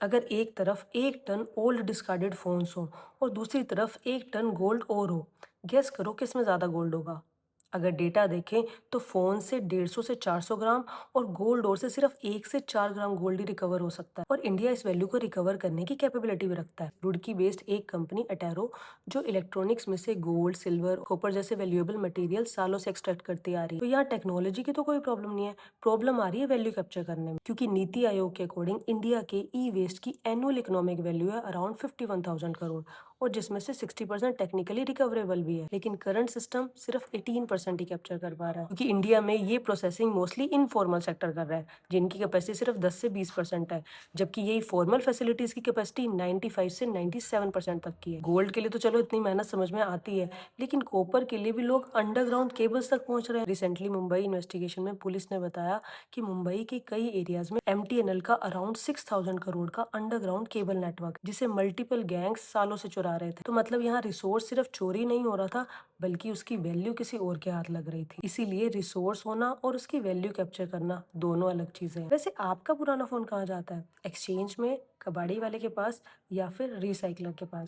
अगर एक तरफ 1 टन ओल्ड डिस्कार्डेड फोन्स हो और दूसरी तरफ 1 टन गोल्ड और हो, गेस करो किसमें ज्यादा गोल्ड होगा। अगर डेटा देखें तो फोन से 150 से 400 ग्राम और गोल्ड और से सिर्फ 1 से 4 ग्राम गोल्ड ही रिकवर हो सकता है, और इंडिया इस वैल्यू को रिकवर करने की कैपेबिलिटी भी रखता है। रुड़की बेस्ड एक कंपनी अटेरो, जो इलेक्ट्रॉनिक्स में से गोल्ड, सिल्वर, कॉपर जैसे वैल्यूएबल मटेरियल सालों से एक्सट्रैक्ट करती आ रही है। तो यहाँ टेक्नोलॉजी की तो कोई प्रॉब्लम नहीं है, प्रॉब्लम आ रही है वैल्यू कैप्चर करने में, क्योंकि नीति आयोग के अकॉर्डिंग इंडिया के ई वेस्ट की एनुअल इकोनॉमिक वैल्यू है अराउंड 51,000 करोड़, और जिसमें से 60% टेक्निकली रिकवरेबल भी है, लेकिन करंट सिस्टम सिर्फ 18% ही कैप्चर कर पा रहा है, क्योंकि इंडिया में ये प्रोसेसिंग मोस्टली इनफॉर्मल सेक्टर कर रहा है, जिनकी कैपेसिटी सिर्फ 10 से 20% है, जबकि यही फॉर्मल फैसिलिटीज की कैपेसिटी 95 से 97% तक की है। गोल्ड के लिए तो चलो इतनी मेहनत समझ में आती है, लेकिन कॉपर के लिए भी लोग अंडरग्राउंड केबल्स तक पहुंच रहे हैं। रिसेंटली मुंबई इन्वेस्टिगेशन में पुलिस ने बताया कि मुंबई के कई एरियाज में एमटीएनएल का अराउंड 6,000 करोड़ का अंडरग्राउंड केबल नेटवर्क, जिसे मल्टीपल गैंग्स सालों से चुरा रहे थे। तो मतलब यहाँ रिसोर्स सिर्फ चोरी नहीं हो रहा था, बल्कि उसकी वैल्यू किसी और के हाथ लग रही थी। इसीलिए रिसोर्स होना और उसकी वैल्यू कैप्चर करना दोनों अलग चीजें हैं। वैसे आपका पुराना फोन कहाँ जाता है? एक्सचेंज में, कबाड़ी वाले के पास, या फिर रिसाइकलर के पास?